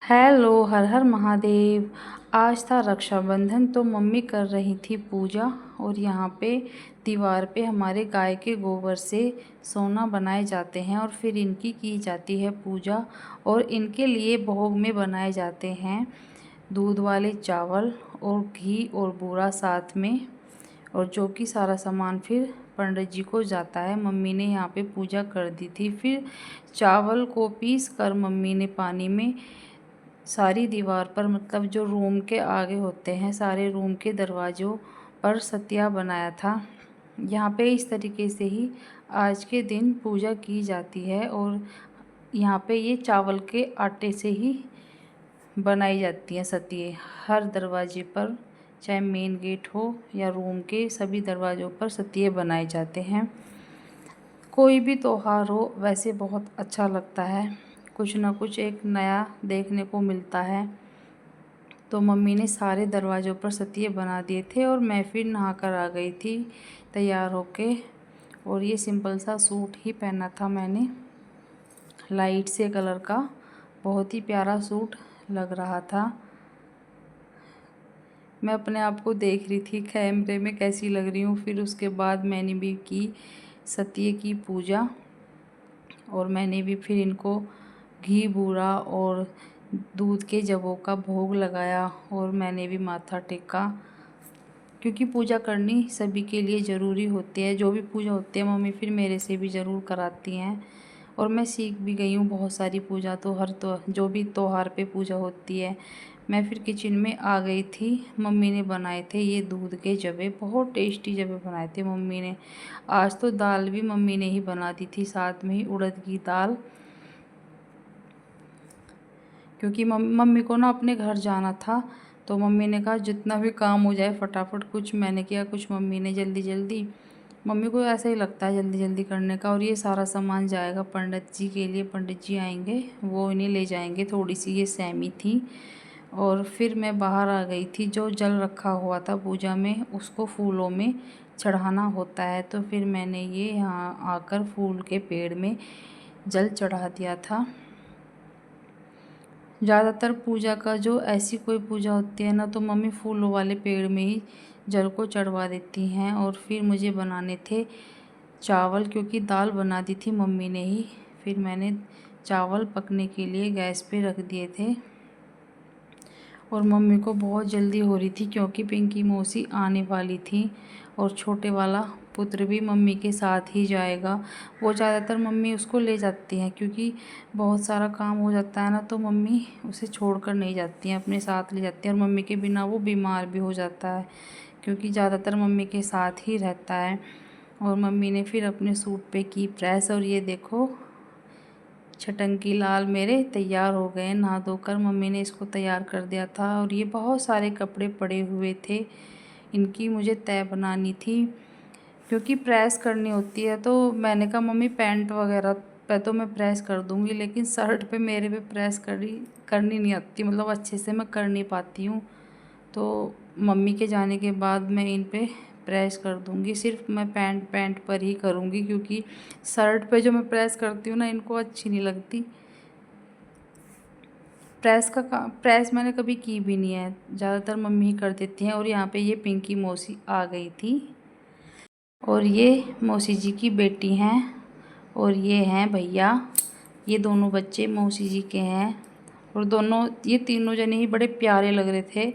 Hello, हर हर महादेव। आज था रक्षाबंधन तो मम्मी कर रही थी पूजा। और यहाँ पे दीवार पे हमारे गाय के गोबर से सोना बनाए जाते हैं और फिर इनकी की जाती है पूजा। और इनके लिए भोग में बनाए जाते हैं दूध वाले चावल और घी और बूरा साथ में। और जो कि सारा सामान फिर पंडित जी को जाता है। मम्मी ने यहाँ पे पूजा कर दी थी। फिर चावल को पीस कर मम्मी ने पानी में सारी दीवार पर, मतलब जो रूम के आगे होते हैं सारे रूम के दरवाज़ों पर सतिया बनाया था। यहाँ पे इस तरीके से ही आज के दिन पूजा की जाती है। और यहाँ पे ये चावल के आटे से ही बनाई जाती हैं सतिये। हर दरवाजे पर, चाहे मेन गेट हो या रूम के सभी दरवाज़ों पर सतिये बनाए जाते हैं। कोई भी त्योहार हो वैसे बहुत अच्छा लगता है, कुछ ना कुछ एक नया देखने को मिलता है। तो मम्मी ने सारे दरवाज़ों पर सतिये बना दिए थे और मैं फिर नहा कर आ गई थी तैयार होके। और ये सिंपल सा सूट ही पहना था मैंने, लाइट से कलर का, बहुत ही प्यारा सूट लग रहा था। मैं अपने आप को देख रही थी कैमरे में कैसी लग रही हूँ। फिर उसके बाद मैंने भी की सतिये की पूजा। और मैंने भी फिर इनको घी बूरा और दूध के जवों का भोग लगाया। और मैंने भी माथा टेका, क्योंकि पूजा करनी सभी के लिए ज़रूरी होती है। जो भी पूजा होती है मम्मी फिर मेरे से भी ज़रूर कराती हैं। और मैं सीख भी गई हूँ बहुत सारी पूजा, तो जो भी त्योहार पे पूजा होती है। मैं फिर किचन में आ गई थी। मम्मी ने बनाए थे ये दूध के जवे, बहुत टेस्टी जवे बनाए थे मम्मी ने। आज तो दाल भी मम्मी ने ही बना दी थी, साथ में ही उड़द की दाल, क्योंकि मम्मी को ना अपने घर जाना था। तो मम्मी ने कहा जितना भी काम हो जाए फटाफट, कुछ मैंने किया कुछ मम्मी ने, जल्दी जल्दी। मम्मी को ऐसा ही लगता है जल्दी जल्दी करने का। और ये सारा सामान जाएगा पंडित जी के लिए, पंडित जी आएंगे वो इन्हें ले जाएंगे। थोड़ी सी ये सहमी थी। और फिर मैं बाहर आ गई थी। जो जल रखा हुआ था पूजा में उसको फूलों में चढ़ाना होता है। तो फिर मैंने ये यहाँ आकर फूल के पेड़ में जल चढ़ा दिया था। ज़्यादातर पूजा का जो ऐसी कोई पूजा होती है ना, तो मम्मी फूलों वाले पेड़ में ही जल को चढ़वा देती हैं। और फिर मुझे बनाने थे चावल, क्योंकि दाल बना दी थी मम्मी ने ही। फिर मैंने चावल पकने के लिए गैस पे रख दिए थे। और मम्मी को बहुत जल्दी हो रही थी, क्योंकि पिंकी मौसी आने वाली थी। और छोटे वाला पुत्र भी मम्मी के साथ ही जाएगा। वो ज़्यादातर मम्मी उसको ले जाती हैं, क्योंकि बहुत सारा काम हो जाता है ना, तो मम्मी उसे छोड़कर नहीं जाती हैं, अपने साथ ले जाती हैं। और मम्मी के बिना वो बीमार भी हो जाता है, क्योंकि ज़्यादातर मम्मी के साथ ही रहता है। और मम्मी ने फिर अपने सूट पे की प्रेस। और ये देखो छटंकी लाल मेरे तैयार हो गए नहा धोकर। मम्मी ने इसको तैयार कर दिया था। और ये बहुत सारे कपड़े पड़े हुए थे, इनकी मुझे तय बनानी थी, क्योंकि प्रेस करनी होती है। तो मैंने कहा मम्मी पैंट वगैरह पे तो मैं प्रेस कर दूँगी, लेकिन शर्ट पे मेरे पे प्रेस करनी नहीं आती, मतलब अच्छे से मैं कर नहीं पाती हूँ। तो मम्मी के जाने के बाद मैं इन पे प्रेस कर दूँगी। सिर्फ मैं पैंट पर ही करूँगी, क्योंकि शर्ट पे जो मैं प्रेस करती हूँ ना, इनको अच्छी नहीं लगती। प्रेस मैंने कभी की भी नहीं है, ज़्यादातर मम्मी ही कर देती हैं। और यहाँ पे ये पिंकी मौसी आ गई थी। और ये मौसी जी की बेटी हैं। और ये हैं भैया, ये दोनों बच्चे मौसी जी के हैं। और ये तीनों जने ही बड़े प्यारे लग रहे थे।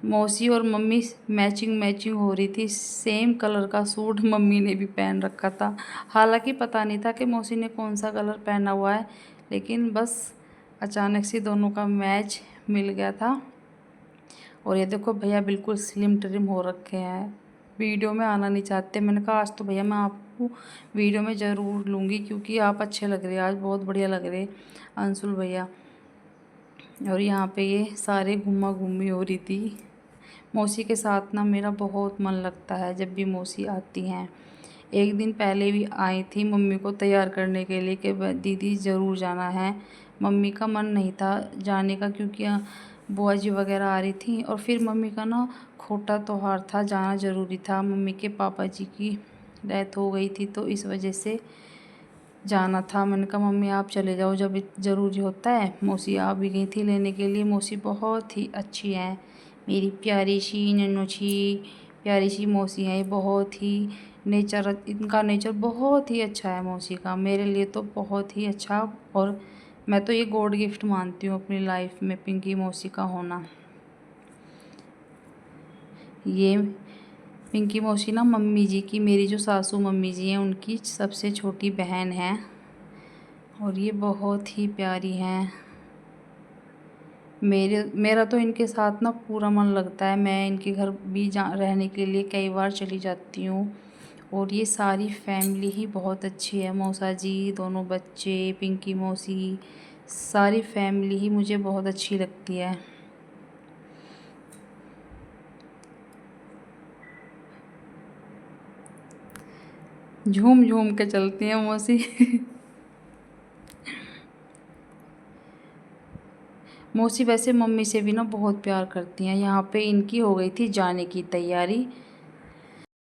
मौसी और मम्मी मैचिंग मैचिंग हो रही थी। सेम कलर का सूट मम्मी ने भी पहन रखा था। हालांकि पता नहीं था कि मौसी ने कौन सा कलर पहना हुआ है, लेकिन बस अचानक से दोनों का मैच मिल गया था। और ये देखो भैया बिल्कुल स्लिम ट्रिम हो रखे हैं, वीडियो में आना नहीं चाहते। मैंने कहा आज तो भैया मैं आपको वीडियो में ज़रूर लूँगी, क्योंकि आप अच्छे लग रहे हैं, आज बहुत बढ़िया लग रहे अंशुल भैया। और यहाँ पे ये सारे घुमा घूमी हो रही थी। मौसी के साथ ना मेरा बहुत मन लगता है जब भी मौसी आती हैं। एक दिन पहले भी आई थी मम्मी को तैयार करने के लिए कि दीदी ज़रूर जाना है। मम्मी का मन नहीं था जाने का, क्योंकि बुआ जी वगैरह आ रही थी। और फिर मम्मी का ना खोटा त्योहार था, जाना ज़रूरी था। मम्मी के पापा जी की डेथ हो गई थी, तो इस वजह से जाना था। मैंने कहा मम्मी आप चले जाओ जब ज़रूरी होता है। मौसी आ भी गई थी लेने के लिए। मौसी बहुत ही अच्छी हैं, मेरी प्यारी सी नन्ही प्यारी सी मौसी हैं। ये बहुत ही इनका नेचर बहुत ही अच्छा है मौसी का, मेरे लिए तो बहुत ही अच्छा। और मैं तो ये गॉड गिफ्ट मानती हूँ अपनी लाइफ में पिंकी मौसी का होना। ये पिंकी मौसी ना मम्मी जी की, मेरी जो सासू मम्मी जी हैं उनकी सबसे छोटी बहन है। और ये बहुत ही प्यारी हैं। मेरा तो इनके साथ ना पूरा मन लगता है। मैं इनके घर भी रहने के लिए कई बार चली जाती हूँ। और ये सारी फैमिली ही बहुत अच्छी है। मौसा जी, दोनों बच्चे, पिंकी मौसी, सारी फैमिली ही मुझे बहुत अच्छी लगती है। झूम झूम के चलती हैं मौसी। मौसी वैसे मम्मी से भी ना बहुत प्यार करती हैं। यहाँ पे इनकी हो गई थी जाने की तैयारी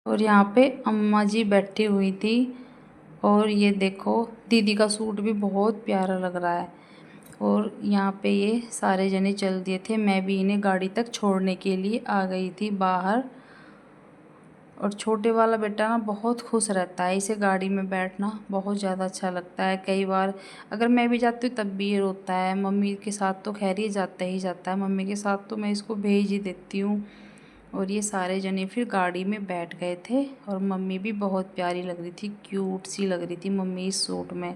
और यहाँ पे अम्मा जी बैठी हुई थी। और ये देखो दीदी का सूट भी बहुत प्यारा लग रहा है। और यहाँ पे ये सारे जने चल दिए थे, मैं भी इन्हें गाड़ी तक छोड़ने के लिए आ गई थी बाहर। और छोटे वाला बेटा ना बहुत खुश रहता है, इसे गाड़ी में बैठना बहुत ज़्यादा अच्छा लगता है। कई बार अगर मैं भी जाती हूँ तब भी ये रोता है। मम्मी के साथ तो खैर ये जाता ही जाता है, मम्मी के साथ तो मैं इसको भेज ही देती हूँ। और ये सारे जने फिर गाड़ी में बैठ गए थे और मम्मी भी बहुत प्यारी लग रही थी, क्यूट सी लग रही थी मम्मी इस सूट में।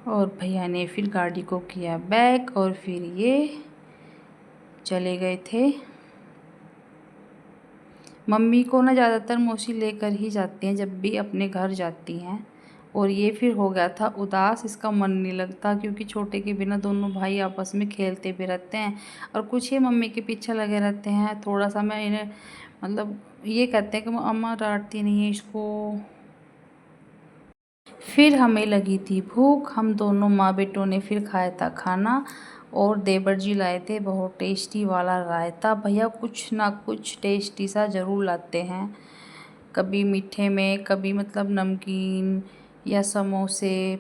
और भैया ने फिर गाड़ी को किया बैक और फिर ये चले गए थे। मम्मी को ना ज़्यादातर मौसी लेकर ही जाती हैं जब भी अपने घर जाती हैं। और ये फिर हो गया था उदास, इसका मन नहीं लगता क्योंकि छोटे के बिना दोनों भाई आपस में खेलते भी रहते हैं और कुछ ही मम्मी के पीछे लगे रहते हैं। थोड़ा सा मैं इन्हें मतलब ये कहते हैं कि अम्मा डांटती नहीं है इसको। फिर हमें लगी थी भूख, हम दोनों माँ बेटों ने फिर खाया था खाना। और देवर जी लाए थे बहुत टेस्टी वाला रायता। भैया कुछ ना कुछ टेस्टी सा ज़रूर लाते हैं, कभी मीठे में, कभी मतलब नमकीन या समोसे,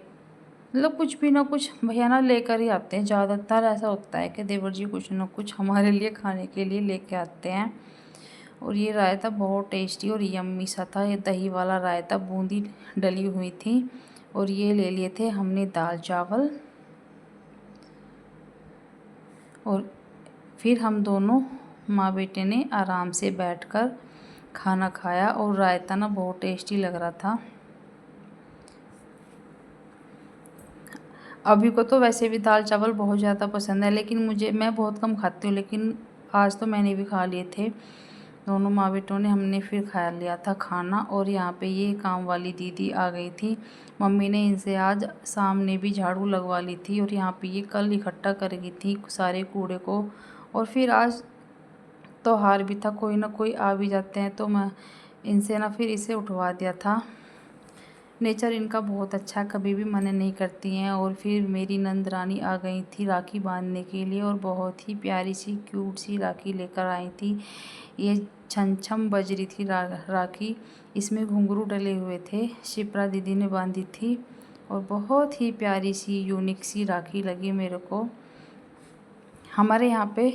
मतलब कुछ भी ना कुछ भैया ना लेकर ही आते हैं। ज़्यादातर ऐसा होता है कि देवर जी कुछ ना कुछ हमारे लिए खाने के लिए लेके आते हैं। और ये रायता बहुत टेस्टी और यम्मी सा था। ये दही वाला रायता, बूंदी डली हुई थी। और ये ले लिए थे हमने दाल चावल। और फिर हम दोनों माँ बेटे ने आराम से बैठकर खाना खाया। और रायता ना बहुत टेस्टी लग रहा था। अभी को तो वैसे भी दाल चावल बहुत ज़्यादा पसंद है, लेकिन मैं बहुत कम खाती हूँ, लेकिन आज तो मैंने भी खा लिए थे। दोनों माँ बेटों ने हमने फिर खा लिया था खाना। और यहाँ पे ये काम वाली दीदी आ गई थी। मम्मी ने इनसे आज सामने भी झाड़ू लगवा ली थी और यहाँ पे ये कल इकट्ठा कर गई थी सारे कूड़े को। और फिर आज त्योहार भी था, कोई ना कोई आ भी जाते हैं तो मैं इनसे ना फिर इसे उठवा दिया था। नेचर इनका बहुत अच्छा, कभी भी मना नहीं करती हैं। और फिर मेरी नंद रानी आ गई थी राखी बांधने के लिए और बहुत ही प्यारी सी क्यूट सी राखी लेकर आई थी। ये छम छम बज रही थी राखी, इसमें घुंघरू डले हुए थे, शिप्रा दीदी ने बांधी थी। और बहुत ही प्यारी सी यूनिक सी राखी लगी मेरे को। हमारे यहाँ पे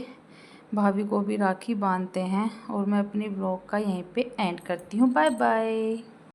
भाभी को भी राखी बांधते हैं। और मैं अपने ब्लॉग का यहीं पे एंड करती हूँ। Bye bye.